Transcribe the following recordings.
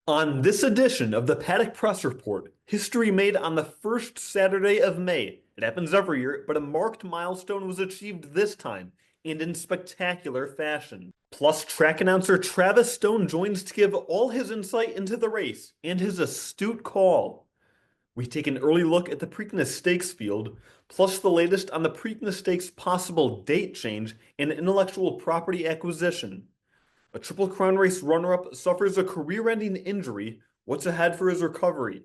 On this edition of the Paddock Press Report, history made on the first Saturday of May. It happens every year, but a marked milestone was achieved this time, and in spectacular fashion. Plus, track announcer Travis Stone joins to give all his insight into the race and his astute call. We take an early look at the Preakness Stakes field, plus the latest on the Preakness Stakes possible date change and intellectual property acquisition. A Triple Crown race runner-up suffers a career-ending injury. What's ahead for his recovery?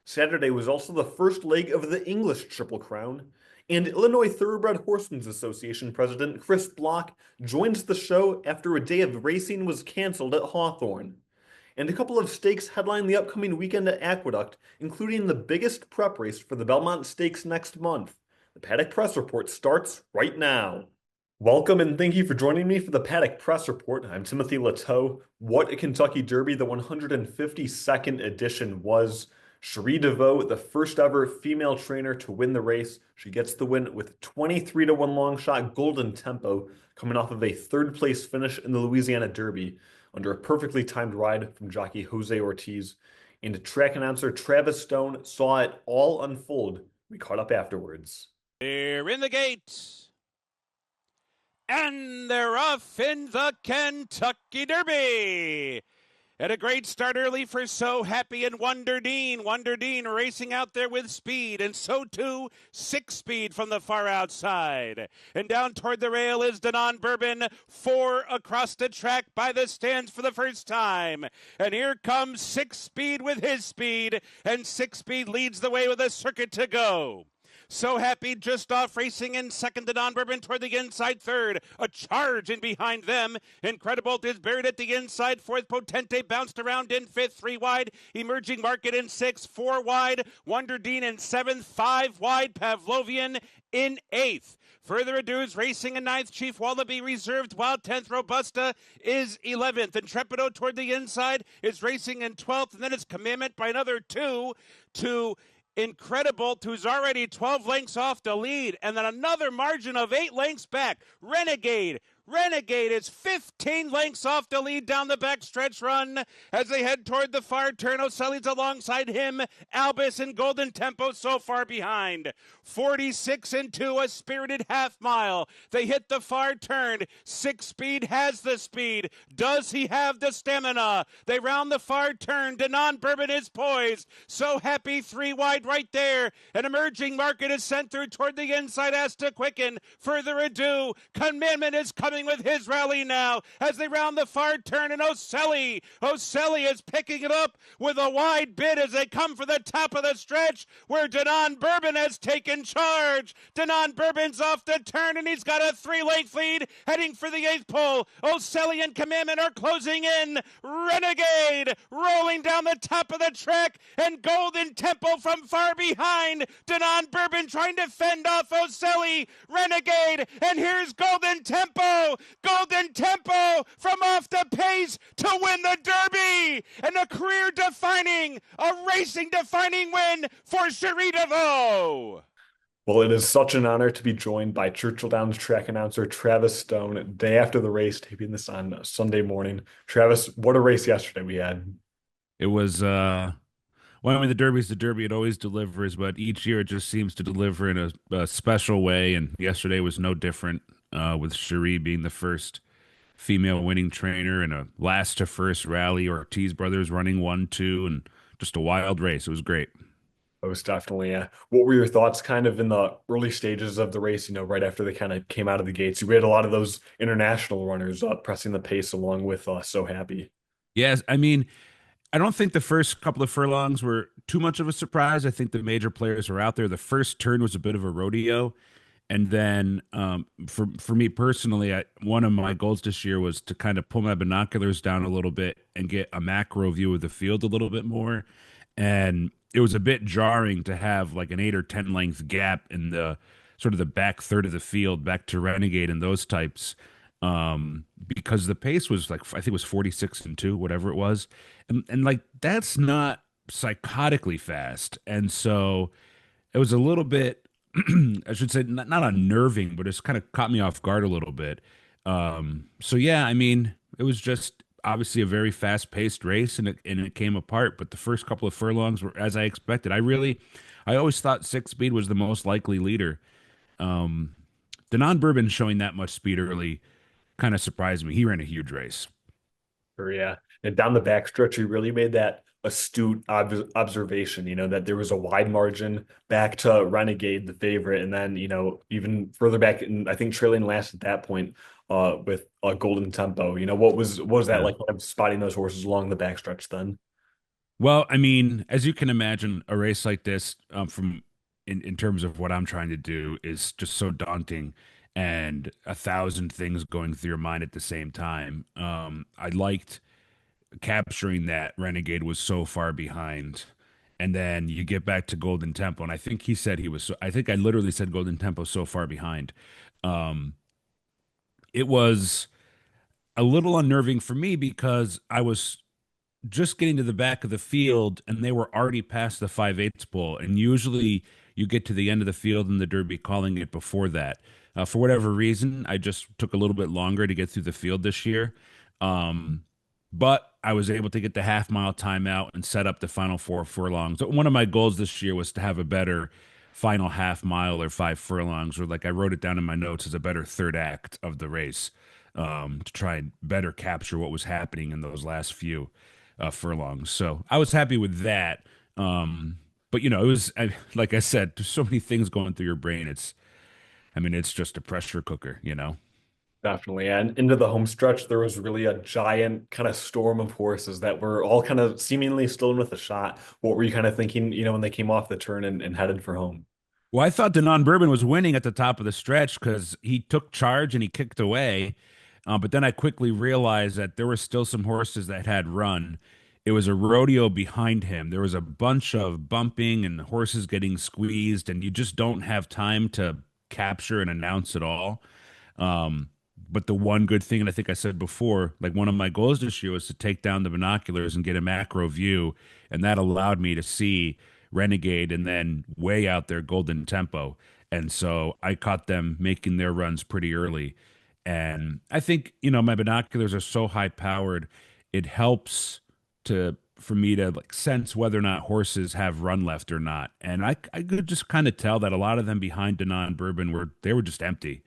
Saturday was also the first leg of the English Triple Crown, and Illinois Thoroughbred Horsemen's Association President Chris Block joins the show after a day of racing was canceled at Hawthorne. And a couple of stakes headline the upcoming weekend at Aqueduct, including the biggest prep race for the Belmont Stakes next month. The Paddock Press Report starts right now. Welcome and thank you for joining me for the Paddock Press Report. I'm Timothy Lateau. What a Kentucky Derby the 152nd edition was. Cherie DeVaux, the first ever female trainer to win the race. She gets the win with 23-1 long shot Golden Tempo, coming off of a third place finish in the Louisiana Derby under a perfectly timed ride from jockey Jose Ortiz. And track announcer Travis Stone saw it all unfold. We caught up afterwards. They're in the gate. And they're off in the Kentucky Derby. And a great start early for So Happy and Wonder Dean. Wonder Dean racing out there with speed, and so too 6-Speed from the far outside. And down toward the rail is Denon Bourbon, 4 across the track by the stands for the first time. And here comes 6-Speed with his speed, and 6-Speed leads the way with a circuit to go. So Happy just off racing in second to Don Bourbon toward the inside third. A charge in behind them. Incredible is buried at the inside fourth. Potente bounced around in fifth, 3 wide. Emerging Market in sixth, 4 wide. Wonder Dean in seventh, 5 wide. Pavlovian in eighth. Further ado's racing in ninth. Chief Wallaby reserved, while 10th Robusta is 11th. Intrepido toward the inside is racing in 12th. And then it's Commandment by another 2 to Incredible, who's already 12 lengths off the lead, and then another margin of 8 lengths back. Renegade is 15 lengths off the lead down the backstretch run as they head toward the far turn. O'Sully's alongside him. Albus and Golden Tempo so far behind. 46 and 2, a spirited half mile. They hit the far turn. 6-Speed has the speed. Does he have the stamina? They round the far turn. Denon Bourbon is poised. So Happy 3 wide right there. An Emerging Market is sent through toward the inside, has to quicken. Further ado, Commandment is coming with his rally now as they round the far turn, and O'Sully is picking it up with a wide bid as they come for the top of the stretch where Denon Bourbon has taken charge. Denon Bourbon's off the turn and he's got a 3-length lead heading for the 8th pole. O'Sully and Commandment are closing in. Renegade rolling down the top of the track, and Golden Tempo from far behind. Denon Bourbon trying to fend off O'Sully. Renegade, and here's Golden Tempo. Golden Tempo from off the pace to win the Derby, and a career-defining, a racing-defining win for Cherie DeVaux. Well, it is such an honor to be joined by Churchill Downs track announcer Travis Stone, day after the race, taping this on Sunday morning. Travis, what a race yesterday we had. It was, well, I mean, the Derby's the Derby. It always delivers, but each year it just seems to deliver in a special way. And yesterday was no different, with Cherie being the first female winning trainer in a last to first rally. Ortiz brothers running 1-2, and just a wild race. It was great. Most definitely, yeah. What were your thoughts kind of in the early stages of the race, right after they kind of came out of the gates? We had a lot of those international runners pressing the pace along with So Happy. Yes, I mean, I don't think the first couple of furlongs were too much of a surprise. I think the major players were out there. The first turn was a bit of a rodeo. And then for me personally, one of my goals this year was to kind of pull my binoculars down a little bit and get a macro view of the field a little bit more. And it was a bit jarring to have like an 8 or 10 length gap in the sort of the back third of the field back to Renegade and those types, because the pace was like, I think it was 46 and 2, whatever it was. And like, that's not psychotically fast. And so it was a little bit, I should say, not unnerving, but it's kind of caught me off guard a little bit. So yeah, I mean, it was just obviously a very fast-paced race, and it came apart. But the first couple of furlongs were as I expected. I always thought six speed was the most likely leader. Um, the non-Bourbon showing that much speed early kind of surprised me. He ran a huge race. Or yeah, and down the backstretch, he really made that astute observation, that there was a wide margin back to Renegade, the favorite, and then, even further back, and I think trailing last at that point, with Golden Tempo. What was that Yeah. like, kind of spotting those horses along the backstretch then? Well, I mean, as you can imagine, a race like this, from in terms of what I'm trying to do, is just so daunting, and a thousand things going through your mind at the same time. I liked capturing that Renegade was so far behind. And then you get back to Golden Tempo, and I think he said he was. I think I literally said Golden Tempo so far behind. Um, it was a little unnerving for me because I was just getting to the back of the field and they were already past the 5/8 pole. And usually you get to the end of the field in the Derby calling it before that. For whatever reason, I just took a little bit longer to get through the field this year. Um, but I was able to get the half mile timeout and set up the final four furlongs. So one of my goals this year was to have a better final half mile or five furlongs, or like I wrote it down in my notes as a better third act of the race, to try and better capture what was happening in those last few furlongs. So I was happy with that. But it was like I said, there's so many things going through your brain. I mean, it's just a pressure cooker. Definitely. And into the home stretch, there was really a giant kind of storm of horses that were all kind of seemingly still in with a shot. What were you kind of thinking, when they came off the turn and headed for home? Well, I thought Denon Bourbon was winning at the top of the stretch because he took charge and he kicked away. But then I quickly realized that there were still some horses that had run. It was a rodeo behind him. There was a bunch of bumping and horses getting squeezed, and you just don't have time to capture and announce it all. Um, but the one good thing, and I think I said before, like one of my goals this year was to take down the binoculars and get a macro view, and that allowed me to see Renegade and then way out there Golden Tempo. And so I caught them making their runs pretty early. And I think, my binoculars are so high powered, it helps for me to like sense whether or not horses have run left or not. And I could just kind of tell that a lot of them behind Denon Bourbon were just empty.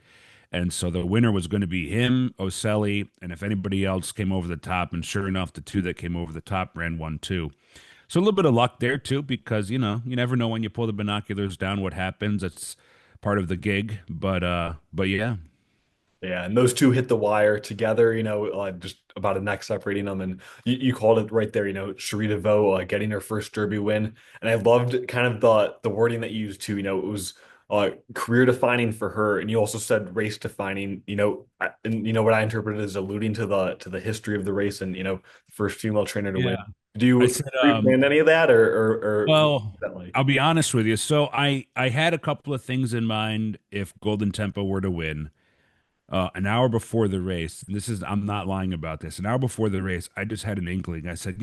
And so the winner was going to be him, Oselli, and if anybody else came over the top, and sure enough, the two that came over the top ran 1-2. So a little bit of luck there too, because you never know when you pull the binoculars down what happens. It's part of the gig. But yeah. Yeah, and those two hit the wire together, just about a neck separating them. And you called it right there, Sharita Vo getting her first Derby win. And I loved kind of the wording that you used too. It was career defining for her. And you also said race defining, and what I interpreted as alluding to the history of the race and, first female trainer to win. Yeah. Do I you said, pre-plan any of that or what was well, that like? I'll be honest with you. So I had a couple of things in mind if Golden Tempo were to win. An hour before the race, and I'm not lying about this. An hour before the race, I just had an inkling. I said,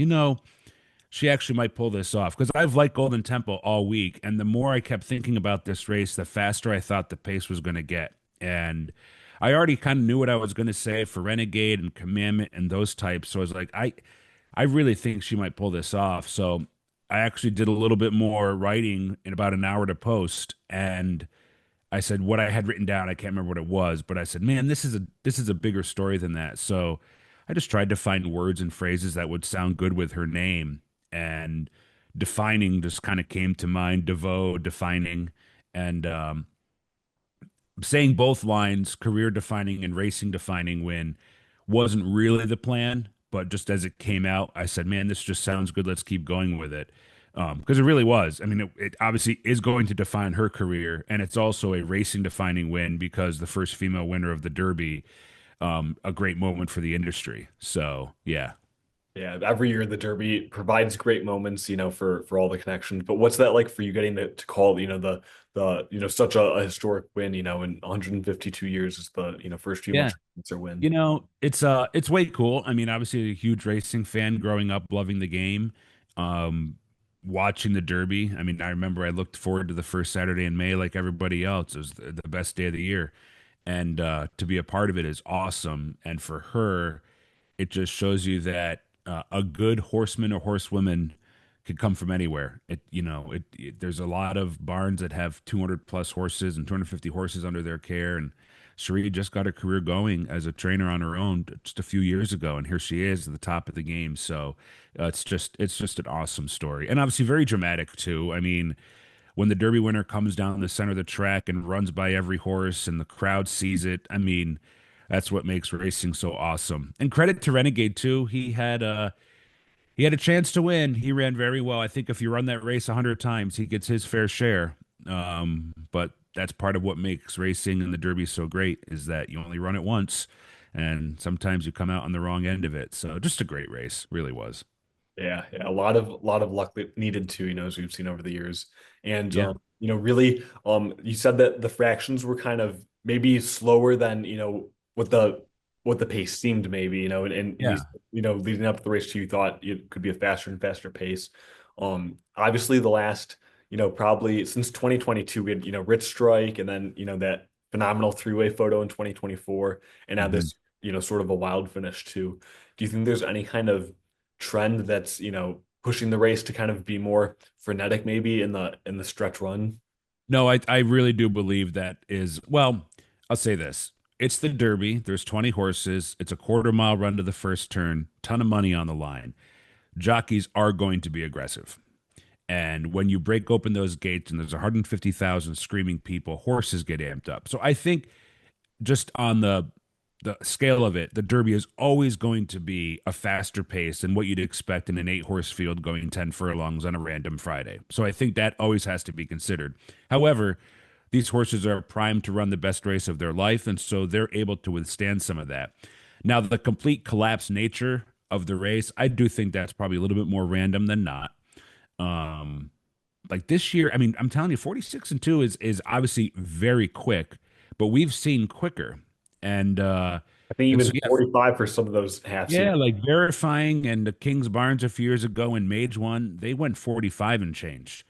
she actually might pull this off because I've liked Golden Tempo all week. And the more I kept thinking about this race, the faster I thought the pace was going to get. And I already kind of knew what I was going to say for Renegade and Commandment and those types. So I was like, I really think she might pull this off. So I actually did a little bit more writing in about an hour to post. And I said what I had written down. I can't remember what it was, but I said, "Man, this is a bigger story than that." So I just tried to find words and phrases that would sound good with her name, and defining just kind of came to mind. DeVoe defining, and saying both lines, career defining and racing defining win, wasn't really the plan, but just as it came out, I said, "Man, this just sounds good. Let's keep going with it." Because it really was. I mean, it obviously is going to define her career, and it's also a racing defining win because the first female winner of the Derby, a great moment for the industry. So, yeah. Yeah, every year the Derby provides great moments, for all the connections. But what's that like for you getting to call, such a historic win, in 152 years is the, first female Yeah. championship win. It's way cool. I mean, obviously a huge racing fan growing up, loving the game, um, watching the Derby. I mean, I remember I looked forward to the first Saturday in May like everybody else. It was the best day of the year. And to be a part of it is awesome. And for her, it just shows you that a good horseman or horsewoman could come from anywhere. There's a lot of barns that have 200 plus horses and 250 horses under their care, and Cherie just got her career going as a trainer on her own just a few years ago, and here she is at the top of the game. So it's just an awesome story, and obviously very dramatic too. I mean, when the Derby winner comes down the center of the track and runs by every horse, and the crowd sees it, I mean, that's what makes racing so awesome. And credit to Renegade too. He had a chance to win. He ran very well. I think if you run that race 100 times, he gets his fair share. But that's part of what makes racing and the Derby so great is that you only run it once, and sometimes you come out on the wrong end of it. So just a great race, really was. Yeah, a lot of luck that needed to, as we've seen over the years. And Yeah, really, you said that the fractions were kind of maybe slower than, what the pace seemed maybe, and yeah. leading up to the race too, you thought it could be a faster and faster pace. Obviously the last, probably since 2022, we had, Rich Strike and then, that phenomenal three-way photo in 2024, and now Mhm. this, sort of a wild finish too. Do you think there's any kind of trend that's pushing the race to kind of be more frenetic maybe in the stretch run? No, I really do believe that is, well, I'll say this. It's the Derby. There's 20 horses. It's a quarter mile run to the first turn, ton of money on the line. Jockeys are going to be aggressive. And when you break open those gates and there's 150,000 screaming people, horses get amped up. So I think just on the scale of it, the Derby is always going to be a faster pace than what you'd expect in an 8 horse field going 10 furlongs on a random Friday. So I think that always has to be considered. However, these horses are primed to run the best race of their life, and so they're able to withstand some of that. Now, the complete collapse nature of the race, I do think that's probably a little bit more random than not. Um, like this year, I mean, I'm telling you, 46 and 2 is obviously very quick, but we've seen quicker. And I think and so even 45 for some of those half yeah, seat. like verifying and the King's Barnes a few years ago in Mage one, they went 45 and changed.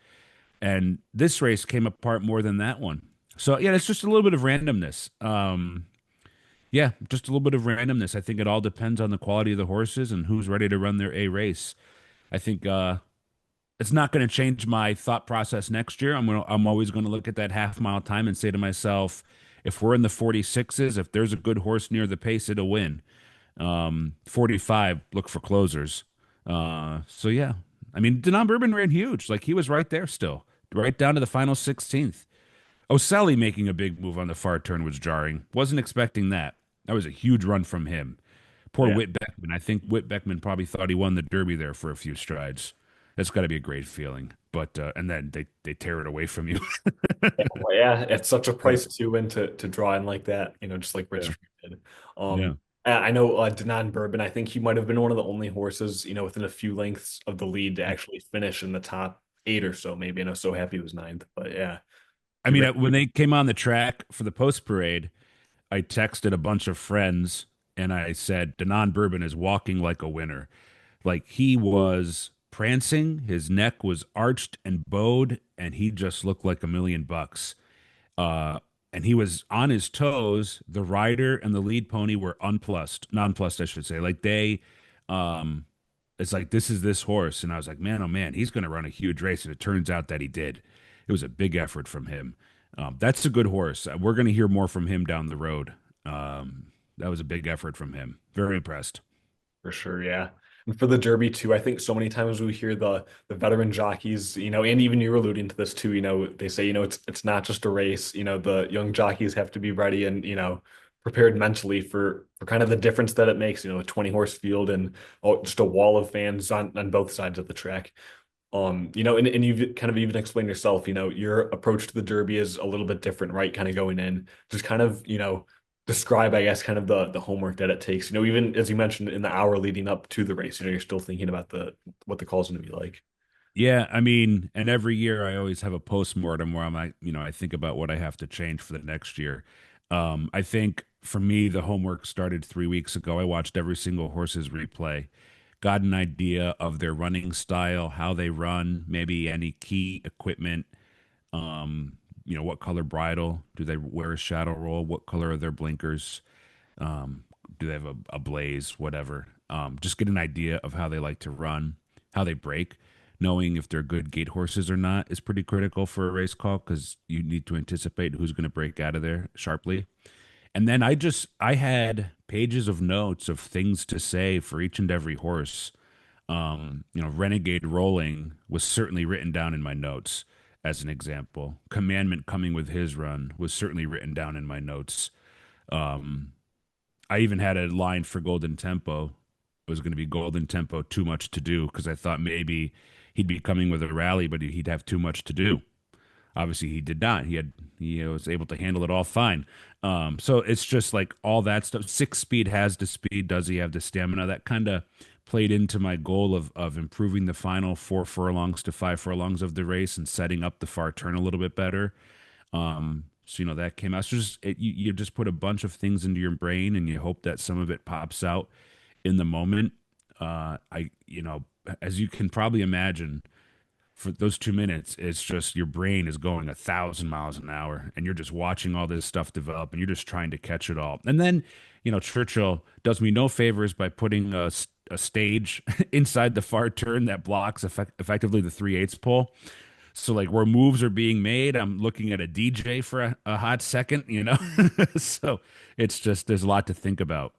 And this race came apart more than that one. So yeah, it's just a little bit of randomness. Yeah, just a little bit of randomness. I think it all depends on the quality of the horses and who's ready to run their A race. I think it's not going to change my thought process next year. I'm always going to look at that half mile time and say to myself, if we're in the 46s, if there's a good horse near the pace, it'll win. 45, look for closers. So yeah, I mean, Denon Bourbon ran huge. Like he was right there still, right down to the final 16th. O'Sally making a big move on the far turn was jarring. Wasn't expecting that. That was a huge run from him. Poor Yeah. Whit Beckman. I think Whit Beckman probably thought he won the Derby there for a few strides. That's got to be a great feeling. But and then they tear it away from you. Well, yeah, it's such a Yeah. price to win to draw in like that, just like Yeah. Rich did. Yeah. I know Denon Bourbon, I think he might have been one of the only horses, within a few lengths of the lead to actually finish in the top eight or so, maybe. And I was so happy he was ninth. But yeah, I he mean, ran. when they came on the track for the post parade, I texted a bunch of friends and I said, Denon Bourbon is walking like a winner. Like he was prancing, his neck was arched and bowed, and he just looked like $1 million. Uh, and he was on his toes. The rider and the lead pony were nonplussed, I should say. Like um, it's like this is this horse, and I was like, man, oh man, he's going to run a huge race, and it turns out that he did. It was a big effort from him. That's a good horse. We're going to hear more from him down the road. That was a big effort from him. Very impressed. For sure, yeah. And for the Derby too, I think so many times we hear the veteran jockeys, and even you're alluding to this too, they say, it's not just a race, the young jockeys have to be ready and, prepared mentally for kind of the difference that it makes, a 20 horse field and just a wall of fans on both sides of the track. And you've kind of even explained yourself, your approach to the Derby is a little bit different, right? Kind of going in, just kind of, describe, I guess, kind of the homework that it takes. Even as you mentioned in the hour leading up to the race, you're still thinking about the what the call's going to be like. Yeah, I mean, and every year I always have a postmortem where I think about what I have to change for the next year. I think for me, the homework started 3 weeks ago. I watched every single horse's replay, got an idea of their running style, how they run, maybe any key equipment. What color bridle? Do they wear a shadow roll? What color are their blinkers? Um, do they have a blaze? Whatever. Just get an idea of how they like to run, how they break. Knowing if they're good gate horses or not is pretty critical for a race call because you need to anticipate who's going to break out of there sharply. And then I had pages of notes of things to say for each and every horse. Renegade Rolling was certainly written down in my notes as an example. Commandment coming with his run was certainly written down in my notes. Um, I even had a line for Golden Tempo. It was going to be Golden Tempo, too much to do, because I thought maybe he'd be coming with a rally, but he'd have too much to do. Obviously, he did not. He was able to handle it all fine. So it's just like all that stuff. 6 speed has the speed. Does he have the stamina? That kind of played into my goal of improving the final 4 furlongs to 5 furlongs of the race and setting up the far turn a little bit better. So that came out. So you just put a bunch of things into your brain and you hope that some of it pops out in the moment. As you can probably imagine, for those 2 minutes, it's just your brain is going 1,000 miles an hour, and you're just watching all this stuff develop, and you're just trying to catch it all. And then, Churchill does me no favors by putting a stage inside the far turn that blocks effectively the 3/8 pole. So, like, where moves are being made, I'm looking at a DJ for a hot second. So it's just there's a lot to think about.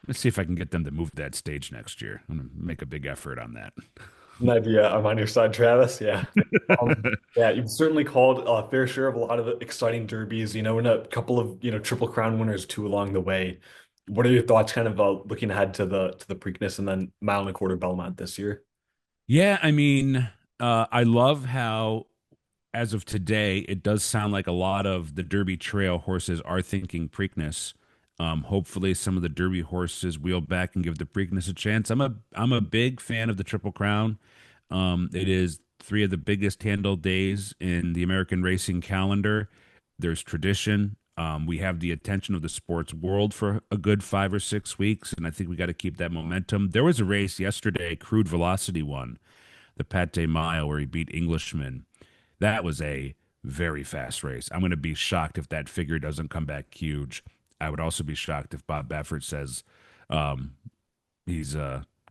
Let's see if I can get them to move that stage next year. I'm gonna make a big effort on that. An idea. I'm on your side, Travis. Yeah. Yeah, you've certainly called a fair share of a lot of exciting derbies, and a couple of, Triple Crown winners too along the way. What are your thoughts kind of looking ahead to the Preakness and then mile and a quarter Belmont this year? Yeah, I mean, I love how, as of today, it does sound like a lot of the Derby Trail horses are thinking Preakness. Hopefully, some of the Derby horses wheel back and give the Preakness a chance. I'm a big fan of the Triple Crown. It is three of the biggest handle days in the American racing calendar. There's tradition. We have the attention of the sports world for a good 5 or 6 weeks, and I think we got to keep that momentum. There was a race yesterday, Crude Velocity won the Pate Mile, where he beat Englishman. That was a very fast race. I'm going to be shocked if that figure doesn't come back huge. I would also be shocked if Bob Baffert says um, he's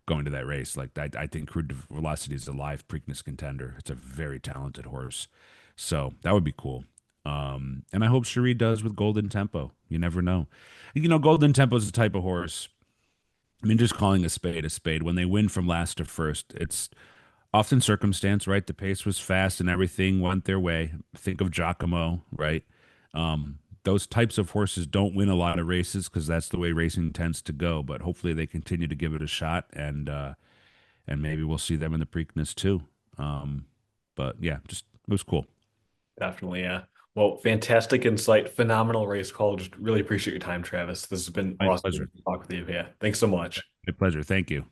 going to that race. Like I think Crude Velocity is a live Preakness contender. It's a very talented horse, so that would be cool. And I hope Cherie does with Golden Tempo. You never know. Golden Tempo is the type of horse. I mean, just calling a spade. When they win from last to first, it's often circumstance, right? The pace was fast and everything went their way. Think of Giacomo, right? Those types of horses don't win a lot of races because that's the way racing tends to go. But hopefully they continue to give it a shot, and maybe we'll see them in the Preakness too. But yeah, just it was cool. Definitely, yeah. Well, fantastic insight, phenomenal race call. Just really appreciate your time, Travis. This has been My awesome pleasure. to talk with you. Yeah, thanks so much. My pleasure. Thank you.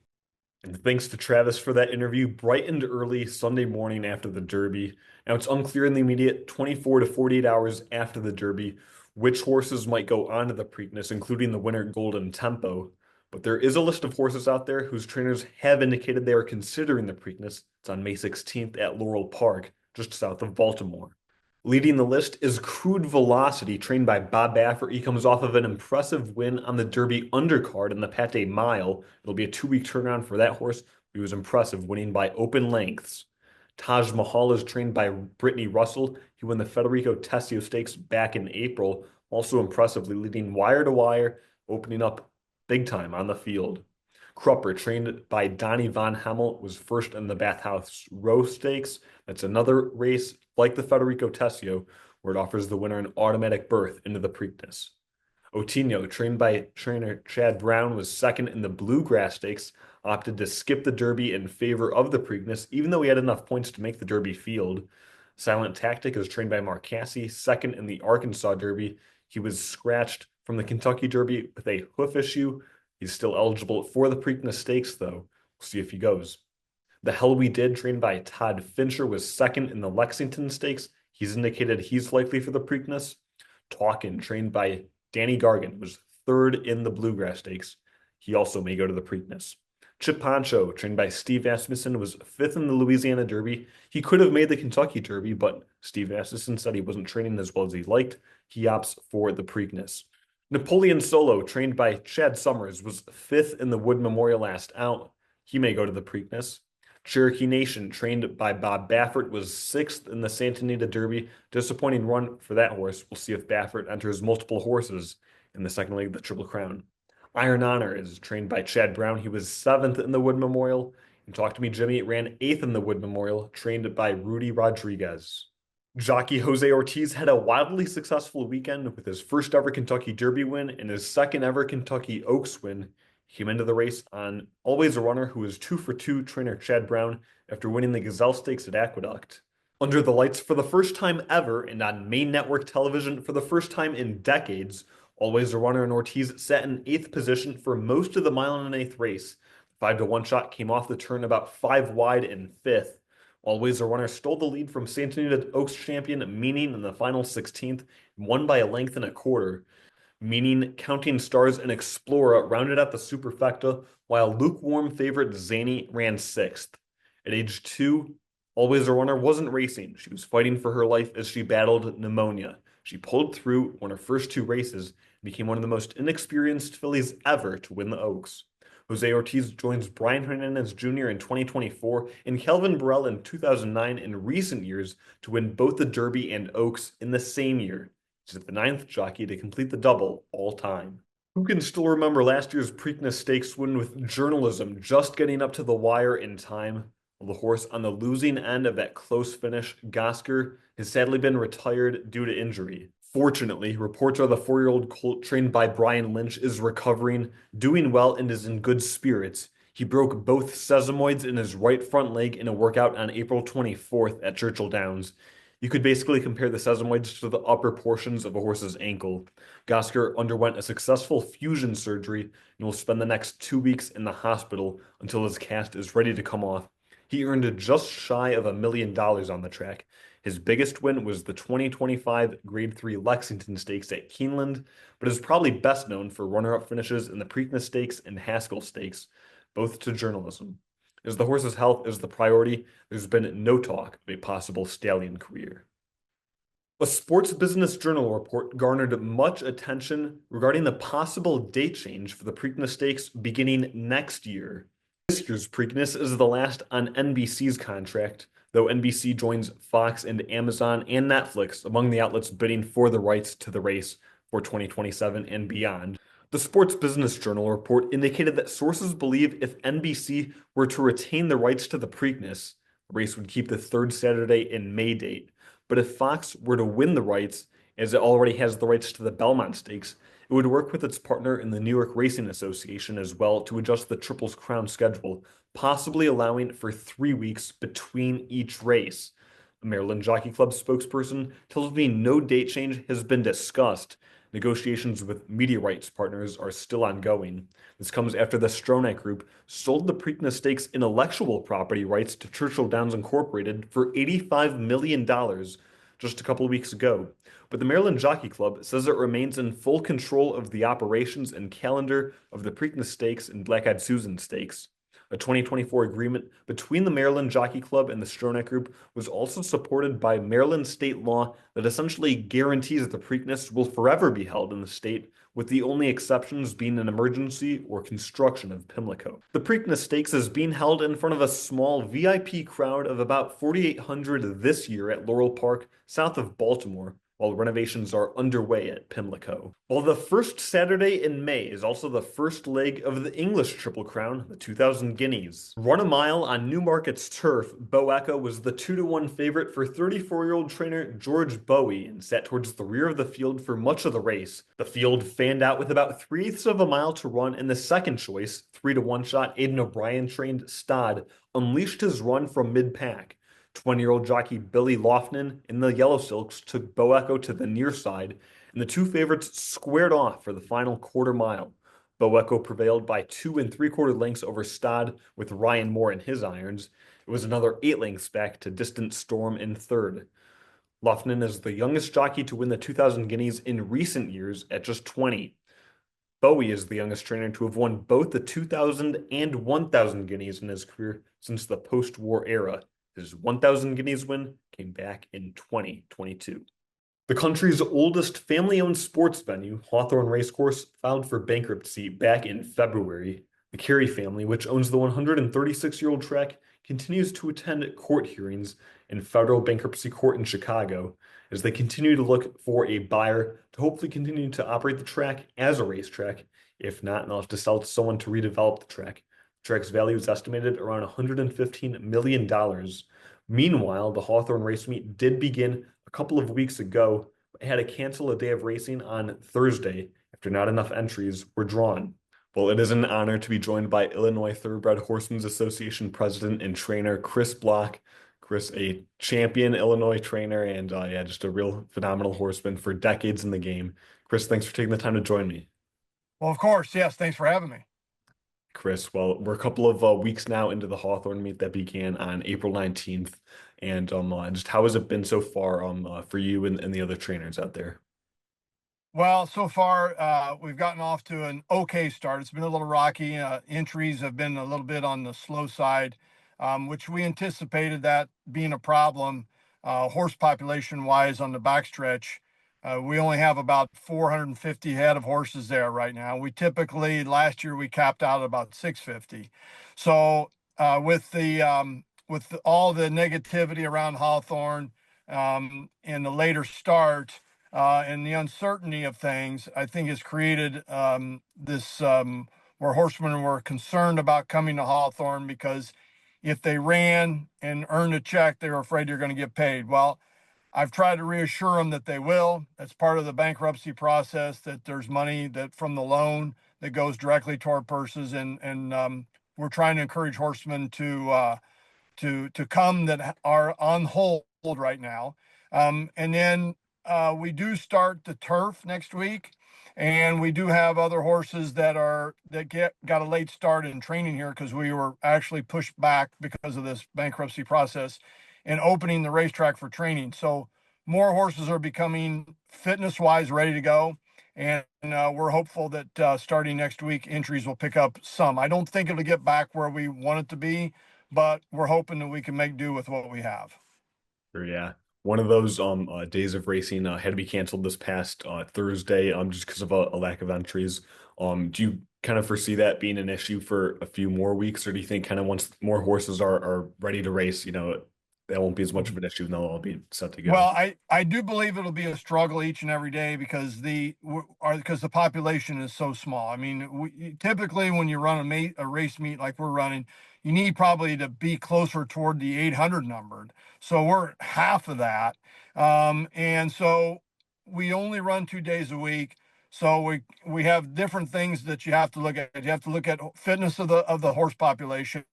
And thanks to Travis for that interview, bright and early Sunday morning after the Derby. Now, it's unclear in the immediate 24 to 48 hours after the Derby which horses might go on to the Preakness, including the winner Golden Tempo. But there is a list of horses out there whose trainers have indicated they are considering the Preakness. It's on May 16th at Laurel Park, just south of Baltimore. Leading the list is Crude Velocity, trained by Bob Baffert. He comes off of an impressive win on the Derby undercard in the Pate Mile. It'll be a 2-week turnaround for that horse. He was impressive, winning by open lengths. Taj Mahal is trained by Brittany Russell. He won the Federico Tessio Stakes back in April, also impressively leading wire to wire, opening up big time on the field. Crupper, trained by Donnie Von Hemmel, was first in the Bathhouse Row Stakes. That's another race like the Federico Tessio, where it offers the winner an automatic berth into the Preakness. Otinho, trained by trainer Chad Brown, was second in the Bluegrass Stakes, opted to skip the Derby in favor of the Preakness, even though he had enough points to make the Derby field. Silent Tactic is trained by Mark Casse, second in the Arkansas Derby. He was scratched from the Kentucky Derby with a hoof issue. He's still eligible for the Preakness Stakes, though. We'll see if he goes. The Hell We Did, trained by Todd Fincher, was second in the Lexington Stakes. He's indicated he's likely for the Preakness. Talkin', trained by Danny Gargan, was third in the Bluegrass Stakes. He also may go to the Preakness. Chip Poncho, trained by Steve Asmussen, was fifth in the Louisiana Derby. He could have made the Kentucky Derby, but Steve Asmussen said he wasn't training as well as he liked. He opts for the Preakness. Napoleon Solo, trained by Chad Summers, was fifth in the Wood Memorial last out. He may go to the Preakness. Cherokee Nation, trained by Bob Baffert, was sixth in the Santa Anita Derby. Disappointing run for that horse. We'll see if Baffert enters multiple horses in the second leg of the Triple Crown. Iron Honor is trained by Chad Brown. He was seventh in the Wood Memorial. And Talk to Me Jimmy ran eighth in the Wood Memorial, trained by Rudy Rodriguez. Jockey Jose Ortiz had a wildly successful weekend with his first ever Kentucky Derby win and his second ever Kentucky Oaks win. He came into the race on Always a Runner, who was 2 for 2 trainer Chad Brown after winning the Gazelle Stakes at Aqueduct. Under the lights for the first time ever and on main network television for the first time in decades, Always a Runner and Ortiz sat in 8th position for most of the mile and an eighth race. The 5-to-1 shot came off the turn about 5 wide in 5th. Always a Runner stole the lead from Santa Anita Oaks champion Meaning in the final 16th, won by a length and a quarter. Meaning, Counting Stars, and Explorer rounded out the superfecta, while lukewarm favorite Zany ran 6th. At age 2, Always a Runner wasn't racing. She was fighting for her life as she battled pneumonia. She pulled through, won her first 2 races, and became one of the most inexperienced fillies ever to win the Oaks. Jose Ortiz joins Brian Hernandez Jr. in 2024 and Kelvin Burrell in 2009 in recent years to win both the Derby and Oaks in the same year. He's the 9th jockey to complete the double all time. Who can still remember last year's Preakness Stakes win with journalism just getting up to the wire in time? Well, the horse on the losing end of that close finish, Gosger, has sadly been retired due to injury. Fortunately, reports are the 4-year-old colt trained by Brian Lynch is recovering, doing well, and is in good spirits. He broke both sesamoids in his right front leg in a workout on April 24th at Churchill Downs. You could basically compare the sesamoids to the upper portions of a horse's ankle. Gosger underwent a successful fusion surgery and will spend the next 2 weeks in the hospital until his cast is ready to come off. He earned just shy of $1 million on the track. His biggest win was the 2025 Grade 3 Lexington Stakes at Keeneland, but is probably best known for runner-up finishes in the Preakness Stakes and Haskell Stakes, both to journalism. As the horse's health is the priority, there's been no talk of a possible stallion career. A Sports Business Journal report garnered much attention regarding the possible date change for the Preakness Stakes beginning next year. This year's Preakness is the last on NBC's contract, though NBC joins Fox and Amazon and Netflix among the outlets bidding for the rights to the race for 2027 and beyond. The Sports Business Journal report indicated that sources believe if NBC were to retain the rights to the Preakness, the race would keep the third Saturday in May date. But if Fox were to win the rights, as it already has the rights to the Belmont Stakes, it would work with its partner in the New York Racing Association as well to adjust the Triples Crown schedule, possibly allowing for 3 weeks between each race. A Maryland Jockey Club spokesperson tells me no date change has been discussed. Negotiations with media rights partners are still ongoing. This comes after the Stronach Group sold the Preakness Stakes intellectual property rights to Churchill Downs Incorporated for $85 million just a couple of weeks ago. But the Maryland Jockey Club says it remains in full control of the operations and calendar of the Preakness Stakes and Black-Eyed Susan Stakes. A 2024 agreement between the Maryland Jockey Club and the Stronach Group was also supported by Maryland state law that essentially guarantees that the Preakness will forever be held in the state, with the only exceptions being an emergency or construction of Pimlico. The Preakness Stakes is being held in front of a small VIP crowd of about 4,800 this year at Laurel Park, south of Baltimore, while renovations are underway at Pimlico. While the first Saturday in May is also the first leg of the English Triple Crown, the 2000 Guineas. Run a mile on Newmarket's turf, Bo Echo was the 2-to-1 favorite for 34-year-old trainer George Bowie and sat towards the rear of the field for much of the race. The field fanned out with about 3/8 of a mile to run, and the second choice, 3-to-1 shot Aidan O'Brien trained Stod, unleashed his run from mid-pack. 20-year-old jockey Billy Lofnan in the Yellow Silks took Bo Echo to the near side, and the two favorites squared off for the final quarter mile. Bo Echo prevailed by 2 3/4 lengths over Stod with Ryan Moore in his irons. It was another 8 lengths back to Distant Storm in third. Lofnan is the youngest jockey to win the 2000 Guineas in recent years at just 20. Bowie is the youngest trainer to have won both the 2000 and 1000 Guineas in his career since the post-war era. His 1000 Guineas win came back in 2022. The country's oldest family-owned sports venue, Hawthorne Racecourse, filed for bankruptcy back in February. The Carey family, which owns the 136-year-old track, continues to attend court hearings in federal bankruptcy court in Chicago as they continue to look for a buyer to hopefully continue to operate the track as a racetrack. If not, they'll have to sell it to someone to redevelop the track. The track's value is estimated around $115 million. Meanwhile, the Hawthorne race meet did begin a couple of weeks ago, but had to cancel a day of racing on Thursday after not enough entries were drawn. Well, it is an honor to be joined by Illinois Thoroughbred Horsemen's Association president and trainer Chris Block. Chris, a champion Illinois trainer and yeah, just a real phenomenal horseman for decades in the game. Chris, thanks for taking the time to join me. Well, of course, yes. Thanks for having me. Chris, well, we're a couple of weeks now into the Hawthorne meet that began on April 19th. And just how has it been so far for you and the other trainers out there? Well, so far, we've gotten off to an okay start. It's been a little rocky. Entries have been a little bit on the slow side, which we anticipated that being a problem, horse population wise on the backstretch. We only have about 450 head of horses there right now. We typically, last year, we capped out at about 650. So with all the negativity around Hawthorne and the later start, and the uncertainty of things, I think has created this where horsemen were concerned about coming to Hawthorne because if they ran and earned a check, they were afraid you're going to get paid. Well, I've tried to reassure them that they will. That's part of the bankruptcy process, that there's money that from the loan that goes directly toward purses. And we're trying to encourage horsemen to come that are on hold right now. And then we do start the turf next week, and we do have other horses that got a late start in training here because we were actually pushed back because of this bankruptcy process and opening the racetrack for training. So more horses are becoming fitness-wise ready to go, and we're hopeful that starting next week, entries will pick up some. I don't think it'll get back where we want it to be, but we're hoping that we can make do with what we have. Sure, yeah. One of those days of racing had to be canceled this past Thursday just because of a lack of entries. Do you kind of foresee that being an issue for a few more weeks, or do you think kind of once more horses are ready to race, that won't be as much of an issue and they'll all be set to go? Well, I do believe it'll be a struggle each and every day because the population is so small. I mean, typically when you run a race meet like we're running, you need probably to be closer toward the 800 numbered. So we're half of that. And so we only run 2 days a week. So we have different things that you have to look at. You have to look at fitness of the horse population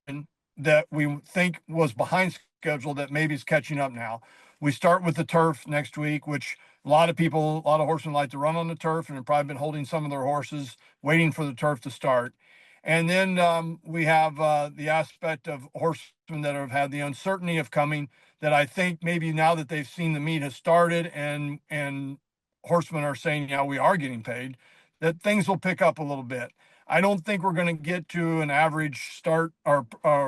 that we think was behind schedule that maybe is catching up now. We start with the turf next week, which a lot of horsemen like to run on the turf and have probably been holding some of their horses waiting for the turf to start. And then we have the aspect of horsemen that have had the uncertainty of coming, that I think maybe now that they've seen the meet has started and horsemen are saying, yeah, we are getting paid, that things will pick up a little bit. I don't think we're going to get to an average start or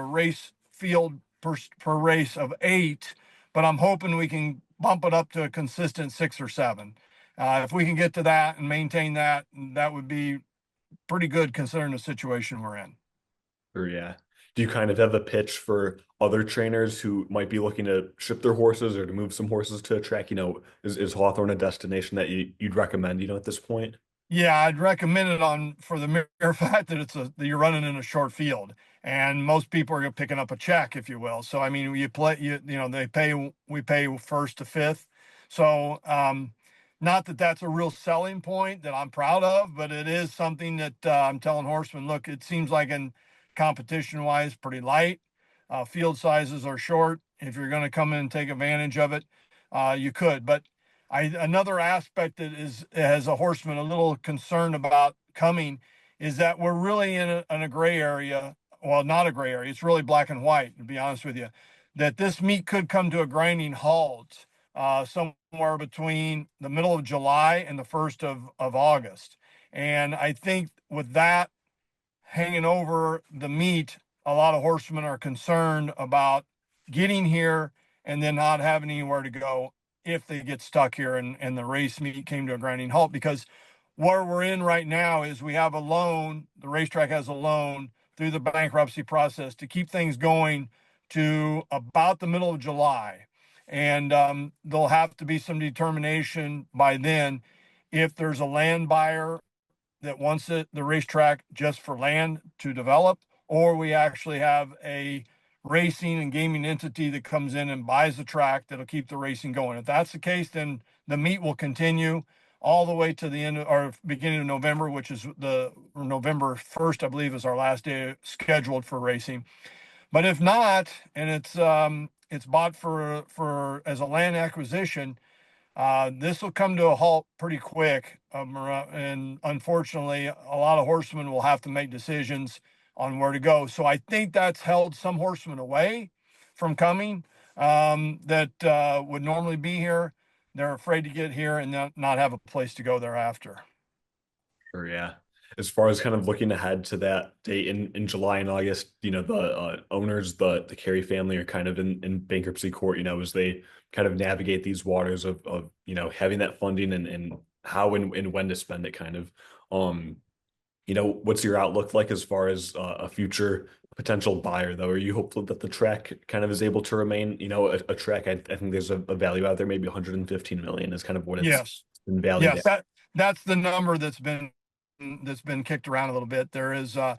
race field per race of 8, but I'm hoping we can bump it up to a consistent 6 or 7. If we can get to that and maintain that, that would be pretty good considering the situation we're in. Or yeah. Do you kind of have a pitch for other trainers who might be looking to ship their horses or to move some horses to a track? Is Hawthorne a destination that you'd recommend, at this point? Yeah, I'd recommend it for the mere fact that you're running in a short field, and most people are picking up a check, if you will. So I mean, we pay first to fifth. So not that that's a real selling point that I'm proud of, but it is something that I'm telling horsemen, look, it seems like in competition wise, pretty light. Field sizes are short. If you're going to come in and take advantage of it, you could. But another aspect that is, as a horseman, a little concerned about coming is that we're really in a gray area. Well, not a gray area. It's really black and white, to be honest with you, that this meet could come to a grinding halt somewhere between the middle of July and the 1st of August. And I think with that hanging over the meet, a lot of horsemen are concerned about getting here and then not having anywhere to go if they get stuck here and the race meet came to a grinding halt, because where we're in right now is we have a loan, the racetrack has a loan through the bankruptcy process to keep things going to about the middle of July. And there'll have to be some determination by then if there's a land buyer that wants the racetrack just for land to develop, or we actually have a racing and gaming entity that comes in and buys the track that'll keep the racing going. If that's the case, then the meet will continue all the way to the end or beginning of November, which is the November 1st, I believe, is our last day scheduled for racing. But if not, and it's bought for as a land acquisition, this will come to a halt pretty quick. And unfortunately, a lot of horsemen will have to make decisions on where to go. So I think that's held some horsemen away from coming that would normally be here. They're afraid to get here and not have a place to go thereafter. Sure, yeah. As far as kind of looking ahead to that date in July and August, the owners, the Carey family are kind of in bankruptcy court, as they kind of navigate these waters of having that funding and how and when to spend it kind of. What's your outlook like as far as a future potential buyer, though? Are you hopeful that the track kind of is able to remain, a track? I think there's a value out there, maybe 115 million is kind of what it's been valued Yes, at. that's the number that's been kicked around a little bit. There is, I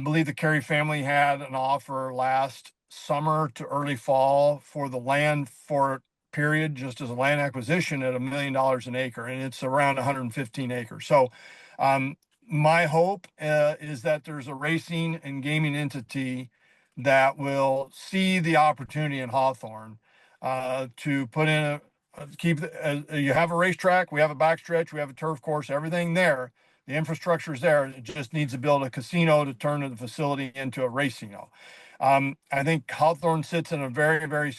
believe the Carey family had an offer last summer to early fall for the land for period, just as a land acquisition at $1 million an acre, and it's around 115 acres. So, my hope is that there's a racing and gaming entity that will see the opportunity in Hawthorne to put in you have a racetrack, we have a backstretch, we have a turf course, everything there. The infrastructure is there. It just needs to build a casino to turn the facility into a racino. I think Hawthorne sits in a very, very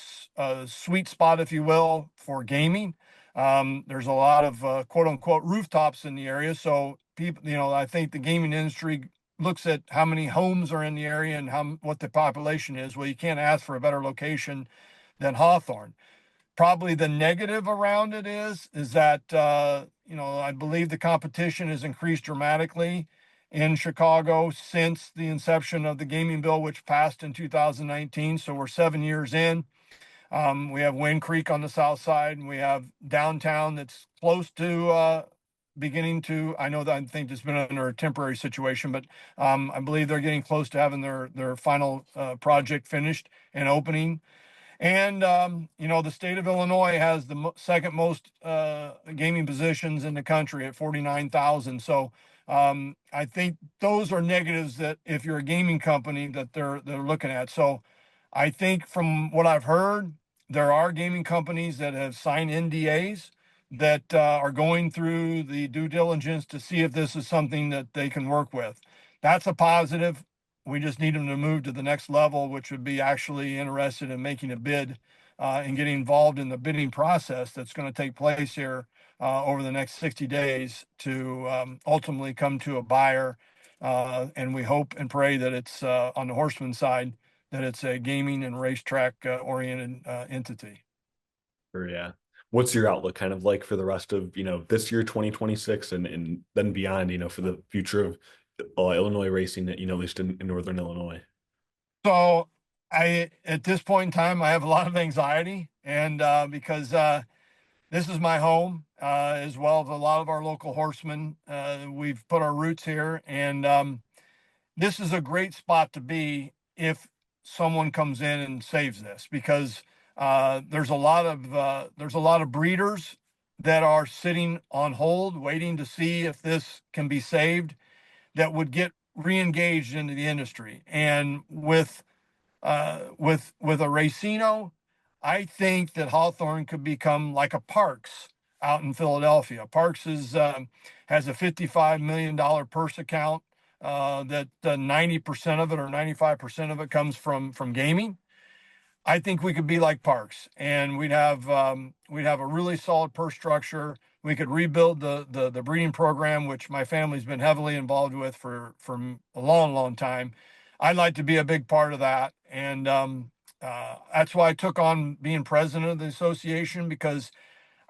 sweet spot, if you will, for gaming. There's a lot of quote unquote rooftops in the area. So people, I think the gaming industry looks at how many homes are in the area and what the population is. Well, you can't ask for a better location than Hawthorne. Probably the negative around it is that, I believe the competition has increased dramatically in Chicago since the inception of the gaming bill, which passed in 2019. So we're 7 years in. We have Wind Creek on the south side, and we have downtown that's close to beginning to, I think it's been under a temporary situation, but I believe they're getting close to having their final project finished and opening. And, the state of Illinois has the second most gaming positions in the country at 49,000. So I think those are negatives that if you're a gaming company that they're looking at. So I think from what I've heard, there are gaming companies that have signed NDAs that are going through the due diligence to see if this is something that they can work with. That's a positive. We just need them to move to the next level, which would be actually interested in making a bid and getting involved in the bidding process that's going to take place here over the next 60 days to ultimately come to a buyer. And we hope and pray that it's on the horseman side, that it's a gaming and racetrack oriented entity. Sure, yeah. What's your outlook kind of like for the rest of, this year, 2026 and then beyond, for the future of Illinois racing, at least in Northern Illinois? So at this point in time, I have a lot of anxiety, and because this is my home, as well as a lot of our local horsemen. We've put our roots here, and this is a great spot to be if someone comes in and saves this, because there's a lot of breeders that are sitting on hold, waiting to see if this can be saved, that would get re-engaged into the industry. And with a racino, I think that Hawthorne could become like a Parks out in Philadelphia. Parks has a $55 million purse account that 90% of it or 95% of it comes from gaming. I think we could be like Parks, and we'd have a really solid purse structure. We could rebuild the breeding program, which my family's been heavily involved with for a long, long time. I'd like to be a big part of that. And That's why I took on being president of the association, because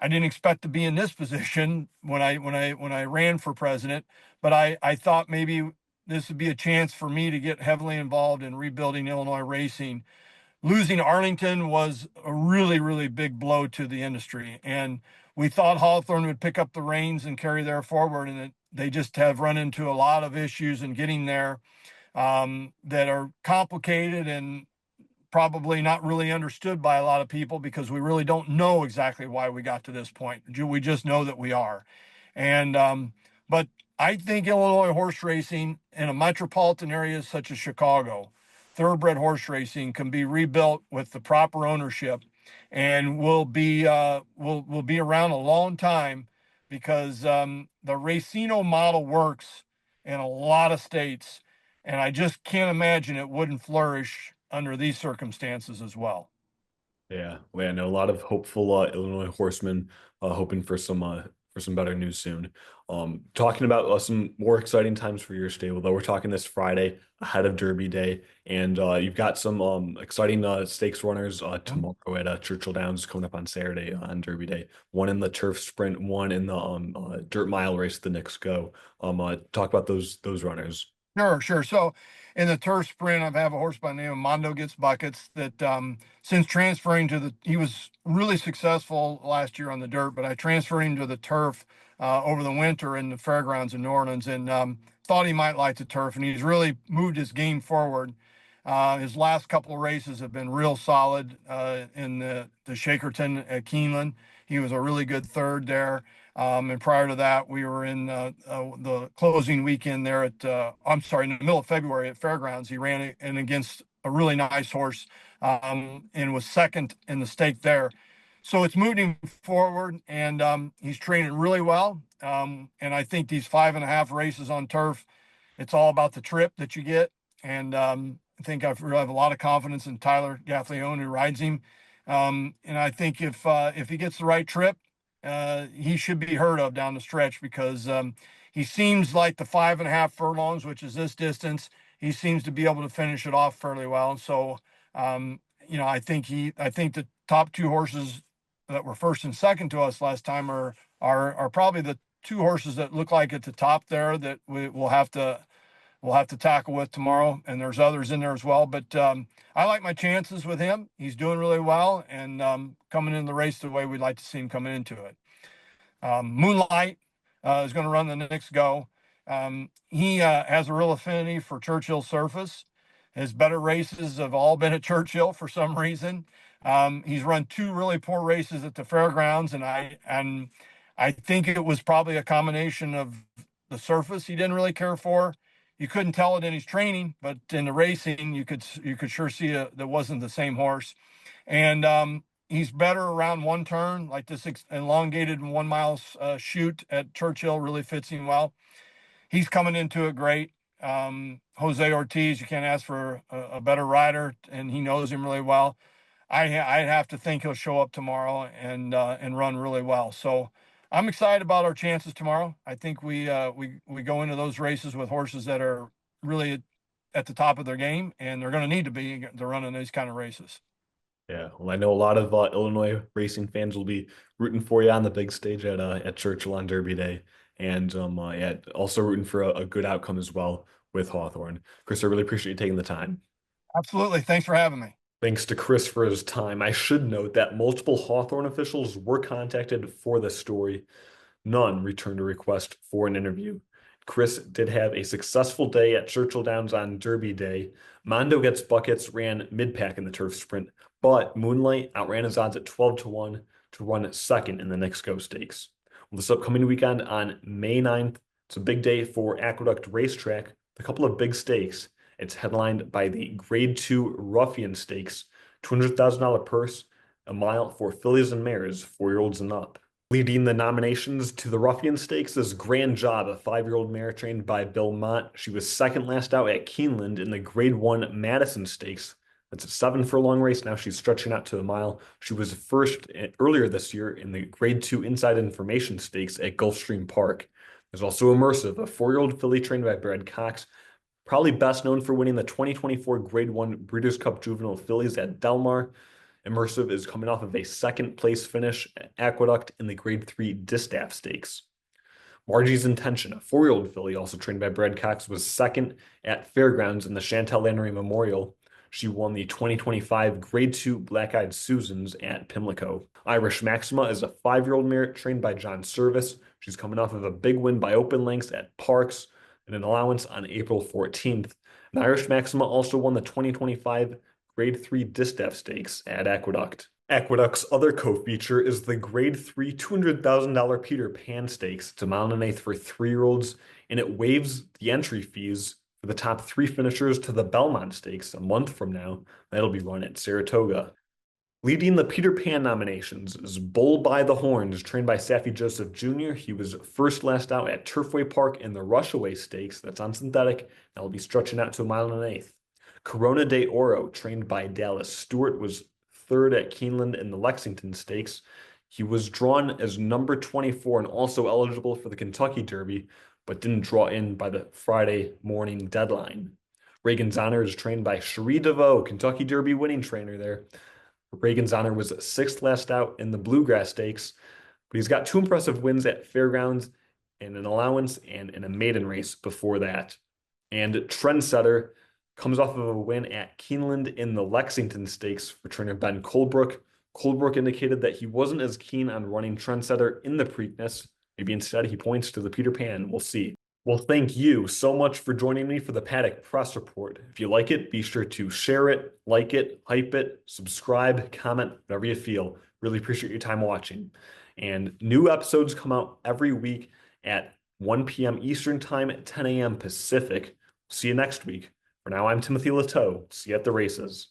I didn't expect to be in this position when I ran for president, but I thought maybe this would be a chance for me to get heavily involved in rebuilding Illinois racing. Losing Arlington was a really, really big blow to the industry, and we thought Hawthorne would pick up the reins and carry their forward, and they just have run into a lot of issues in getting there, that are complicated and probably not really understood by a lot of people, because we really don't know exactly why we got to this point. We just know that we are. And but I think Illinois horse racing in a metropolitan area such as Chicago, thoroughbred horse racing can be rebuilt with the proper ownership, and will be around a long time, because the Racino model works in a lot of states, and I just can't imagine it wouldn't flourish under these circumstances as well. Yeah, well, I know a lot of hopeful Illinois horsemen hoping for some better news soon. Talking about some more exciting times for your stable, though. We're talking this Friday ahead of Derby Day, and you've got some exciting stakes runners tomorrow at Churchill Downs, coming up on Saturday on Derby Day. One in the turf sprint, one in the dirt mile race, the Knicks Go. Talk about those runners. Sure. So in the turf sprint, I have a horse by the name of Mondo Gets Buckets that, since transferring to he was really successful last year on the dirt, but I transferred him to the turf over the winter in the fairgrounds in New Orleans, and thought he might like the turf, and he's really moved his game forward. His last couple of races have been real solid in the Shakerton at Keeneland. He was a really good third there. And prior to that, we were in the closing weekend there in the middle of February at Fairgrounds. He ran in against a really nice horse, and was second in the stake there. So it's moving forward, and he's training really well. And I think these 5.5 races on turf, it's all about the trip that you get. And I think I really have a lot of confidence in Tyler Gaffleone, who rides him. And I think if he gets the right trip, he should be heard of down the stretch, because he seems like the 5.5 furlongs, which is this distance, he seems to be able to finish it off fairly well. And so, I think the top 2 horses that were first and second to us last time are probably the 2 horses that look like at the top there that we'll have to tackle with tomorrow. And there's others in there as well, but I like my chances with him. He's doing really well, and coming in the race the way we'd like to see him coming into it. Moonlight is going to run the Knicks Go. He has a real affinity for Churchill surface. His better races have all been at Churchill for some reason. He's run 2 really poor races at the fairgrounds, and I think it was probably a combination of the surface he didn't really care for. You couldn't tell it in his training, but in the racing, you could sure see that wasn't the same horse. And he's better around one turn, like this elongated 1 mile shoot at Churchill really fits him well. He's coming into it great. Jose Ortiz, you can't ask for a better rider, and he knows him really well. I have to think he'll show up tomorrow and run really well. So I'm excited about our chances tomorrow. I think we go into those races with horses that are really at the top of their game, and they're going to need to be to run in these kind of races. Yeah, well, I know a lot of Illinois racing fans will be rooting for you on the big stage at Churchill on Derby Day, and also rooting for a good outcome as well with Hawthorne. Chris, I really appreciate you taking the time. Absolutely. Thanks for having me. Thanks to Chris for his time. I should note that multiple Hawthorne officials were contacted for the story. None returned a request for an interview. Chris did have a successful day at Churchill Downs on Derby Day. Mondo Gets Buckets ran mid-pack in the turf sprint, but Moonlight outran his odds at 12-1 to run second in the Knicks Go Stakes. Well, this upcoming weekend on May 9th, it's a big day for Aqueduct Racetrack, a couple of big stakes. It's headlined by the Grade 2 Ruffian Stakes, $200,000 purse, a mile for fillies and mares, 4-year-olds and up. Leading the nominations to the Ruffian Stakes is Grand Job, a 5-year-old mare trained by Belmont. She was second last out at Keeneland in the Grade 1 Madison Stakes. That's a 7-furlong race. Now she's stretching out to a mile. She was first earlier this year in the Grade 2 Inside Information Stakes at Gulfstream Park. There's also Immersive, a 4-year-old filly trained by Brad Cox. Probably best known for winning the 2024 Grade 1 Breeders' Cup Juvenile Fillies at Del Mar. Immersive is coming off of a second place finish at Aqueduct in the Grade 3 Distaff Stakes. Margie's Intention, a 4-year-old filly also trained by Brad Cox, was second at Fairgrounds in the Chantal Lannery Memorial. She won the 2025 Grade 2 Black-Eyed Susans at Pimlico. Irish Maxima is a 5-year-old mare trained by John Service. She's coming off of a big win by Open Lengths at Parks and an allowance on April 14th. And Irish Maxima also won the 2025 Grade 3 Distaff Stakes at Aqueduct. Aqueduct's other co-feature is the Grade 3 $200,000 Peter Pan Stakes. It's a 1.5 for 3-year-olds, and it waives the entry fees for the top 3 finishers to the Belmont Stakes a month from now. That'll be run at Saratoga. Leading the Peter Pan nominations is Bull by the Horns, trained by Saffie Joseph Jr. He was first last out at Turfway Park in the Rushaway Stakes. That's on synthetic. That'll be stretching out to a 1.5 Corona de Oro, trained by Dallas Stewart, was third at Keeneland in the Lexington Stakes. He was drawn as number 24 and also eligible for the Kentucky Derby, but didn't draw in by the Friday morning deadline. Reagan's Honor is trained by Cherie DeVoe, Kentucky Derby winning trainer there. Reagan's Honor was 6th last out in the Bluegrass Stakes, but he's got 2 impressive wins at Fairgrounds and an allowance and in a maiden race before that. And Trendsetter comes off of a win at Keeneland in the Lexington Stakes for trainer Ben Colebrook. Colebrook indicated that he wasn't as keen on running Trendsetter in the Preakness. Maybe instead he points to the Peter Pan. We'll see. Well, thank you so much for joining me for the Paddock Press Report. If you like it, be sure to share it, like it, hype it, subscribe, comment, whatever you feel. Really appreciate your time watching. And new episodes come out every week at 1 p.m. Eastern Time at 10 a.m. Pacific. See you next week. For now, I'm Timothy Lateau. See you at the races.